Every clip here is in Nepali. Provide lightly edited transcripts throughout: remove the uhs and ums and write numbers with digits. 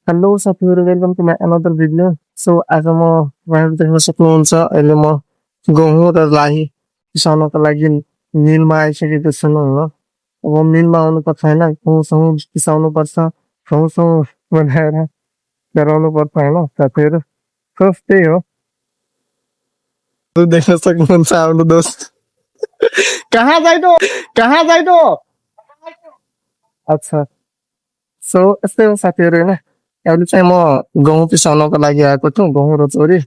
हेलो साथीहरू welcome to my another video. So आज म तपाईँहरू देख्न सक्नुहुन्छ अहिले म गहुँ र लाही पिसाउनको लागि मिलमा आइसकेको छु होइन। अब मिलमा आउनुपर्छ होइन, गहुँसहुँ पिसाउनु पर्छ, घाउसहुँ बनाएर पेराउनु पर्छ होइन साथीहरू। सो त्यही हो, देख्न सक्नुहुन्छ आफ्नो दोस्त। कहाँ जाइदो, कहाँ जाइदो। अच्छा, सो यस्तै हो साथीहरू होइन। अहिले चाहिँ म गहुँ पिसाउनको लागि आएको छु, गहुँ र चोरी।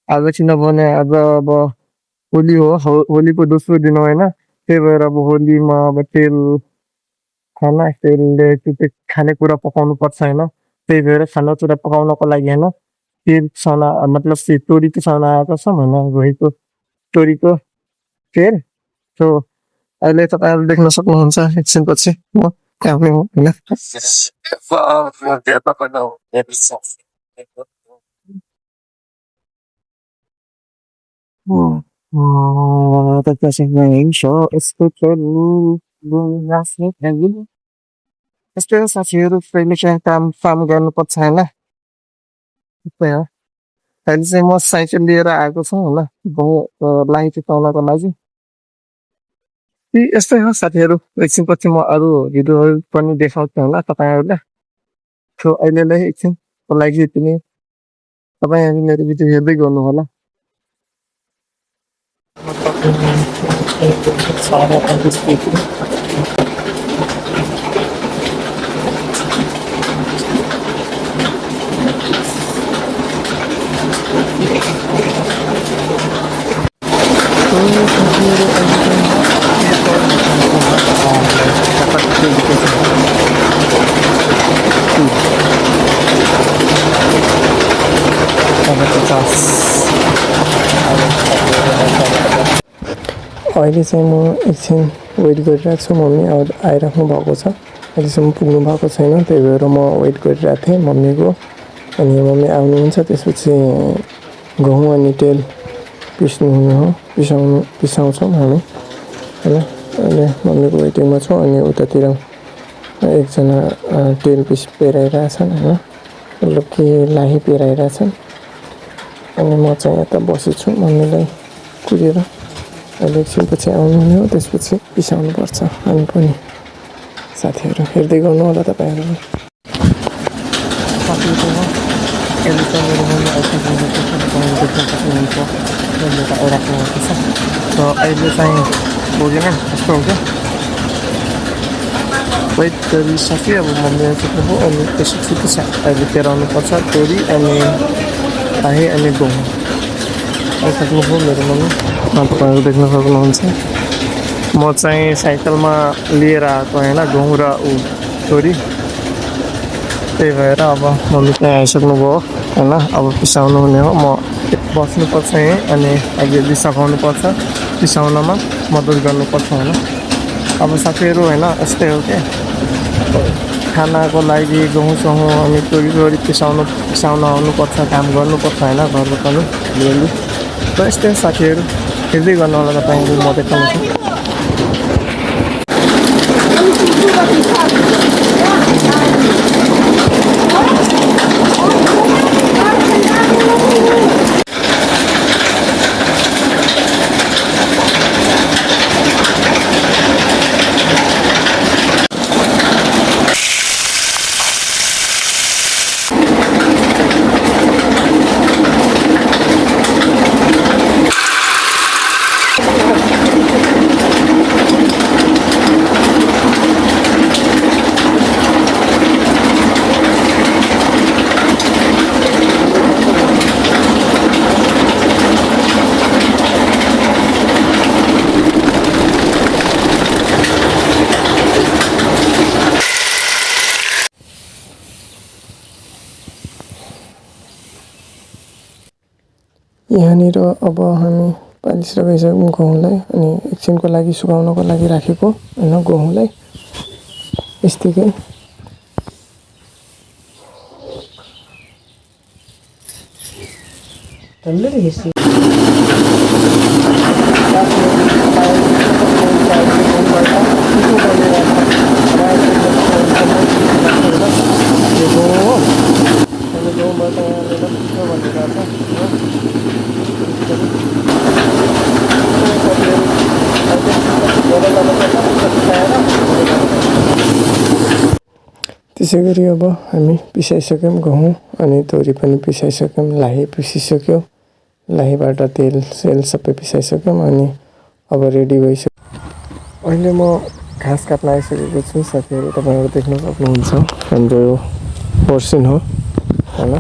आज किनभने आज अब होली हो, होलीको दोस्रो दिन हो होइन। त्यही भएर अब होलीमा अब तेल खाना तेलले त्यो खानेकुरा पकाउनु पर्छ होइन। त्यही भएर खानेकुरा पकाउनको लागि होइन तेल पिसाउन मतलब तोरी पिसाउन आएको छौँ होइन, रोहीको तोरीको तेल। सो अहिले तपाईँहरूले देख्न सक्नुहुन्छ एकछिनपछि म आउने हो होइन। यस्तै हो साथीहरू, कहिले काहीँ काम फाम गर्नुपर्छ होइन। त्यस्तै हो, अहिले चाहिँ म साइकल लिएर आएको छु होइन गहुँ लाइन चिताउनको लागि। यस्तै हो साथीहरू, एकछिनपछि म अरू भिडियोहरू पनि देखाउँछु होला तपाईँहरूलाई। सो अहिलेलाई एकछिनको लागि यति नै, तपाईँहरू मेरो भिडियो हेर्दै गर्नु होला। अहिले चाहिँ म एकछिन वेट गरिरहेको छु, मम्मी आइराख्नु भएको छ, अहिलेसम्म पुग्नु भएको छैन। त्यही भएर म वेट गरिरहेको थिएँ मम्मीको। अनि मम्मी आउनुहुन्छ, त्यसपछि गहुँ अनि तेल पिस्नु हुने हो, पिसाउँछौँ हामी होइन। अहिले मम्मीको वेटिङमा छौँ अनि उतातिर एकजना तेल पेराइरहेछन् होइन, मतलब कि लाही पेराइरहेछन्। अनि म चाहिँ यता बसेछु मम्मीलाई कुरेर। अहिले एकछिनपछि आउनुहुने हो, त्यसपछि पिसाउनुपर्छ हामी पनि। साथीहरू हेर्दै गर्नु होला तपाईँहरू। अहिले चाहिँ पुगेन यस्तो हुन्छ, वेट गरिसकेँ। अब मम्मी आइसक्नुभयो अनि त्यसपछि अहिले पेराउनु पर्छ तोरी अनि लाही अनि गहुँ। आइसक्नुभयो मेरो मम्मी, तपाईँहरू देख्न सक्नुहुन्छ। म चाहिँ साइकलमा लिएर आएको होइन गहुँ र तोरी। त्यही भएर अब मम्मी चाहिँ आइसक्नुभयो होइन, अब पिसाउनु हुने हो। म बस्नुपर्छ यहीँ अनि अलिअलि सघाउनुपर्छ, पिसाउनमा मद्दत गर्नुपर्छ होइन। अब साथीहरू होइन यस्तै हो क्या, खानाको लागि गहुँसहुँ अनि तोरी पिसाउन आउनुपर्छ, काम गर्नुपर्छ होइन घरमा पनि अलिअलि। र यस्तै साथीहरू हेर्दै गर्नु होला तपाईँहरू, म देखाउँछु। यहाँनिर अब हामी पालिसकेर गइसक्यौँ गहुँलाई। अनि एकछिनको लागि सुकाउनको लागि राखेको होइन गहुँलाई यस्तिकै। त्यसै गरी अब हामी पिसाइसक्यौँ गहुँ अनि तोरी पनि पिसाइसक्यौँ, लाही पिसिसक्यो, लाहीबाट तेल सेल सबै पिसाइसक्यौँ अनि अब रेडी भइसक्यो। अहिले म घाँस काट्न आइसकेको छु साथीहरू। तपाईँहरू देख्न सक्नुहुन्छ हाम्रो यो पोर्सन हो होइन,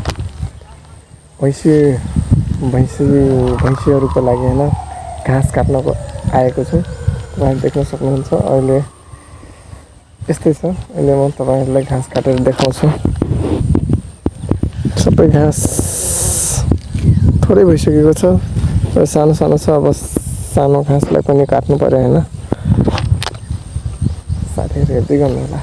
भैँसीहरूको लागि होइन घाँस काट्नको आएको छु। तपाईँहरू देख्न सक्नुहुन्छ अहिले यस्तै छ। अहिले म तपाईँहरूलाई घाँस काटेर देखाउँछु। सबै घाँस थोरै भइसकेको छ र सानो सानो छ। अब सानो घाँसलाई पनि काट्नु पर्यो होइन। साथीहरू हेर्दै गर्नु होला।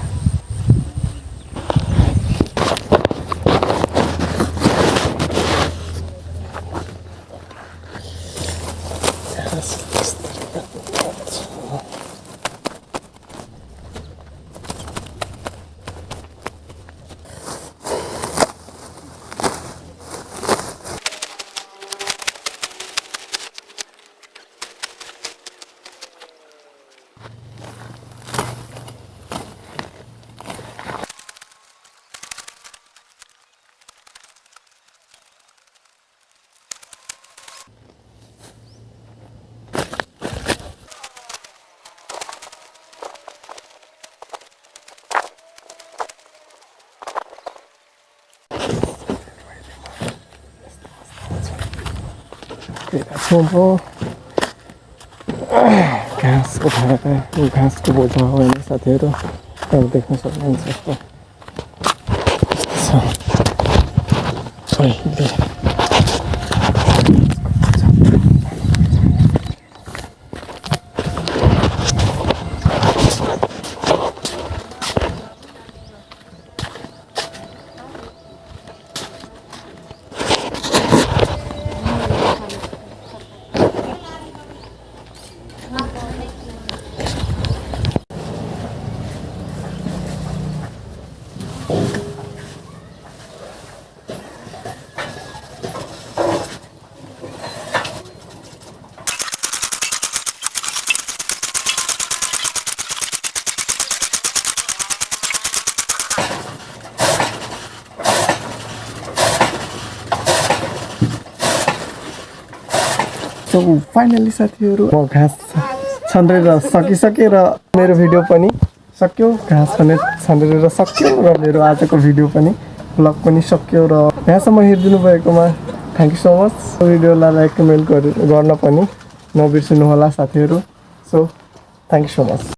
घाँस उठाएर घाँसको बोझा होइन साथीहरू। अब देख्न सक्नुहुन्छ यस्तो अहिले सो फाइनली साथीहरू म घाँस छन्डेर सकिसकेँ र मेरो भिडियो पनि सक्यो। घाँस छन्डेर सक्यो र मेरो आजको भिडियो पनि भ्लग पनि सक्यो। र यहाँसम्म हेरिदिनु भएकोमा थ्याङ्क यू सो मच। भिडियोलाई लाइक कमेन्ट गर्न पनि नबिर्सिनु होला साथीहरू। So thank you so much.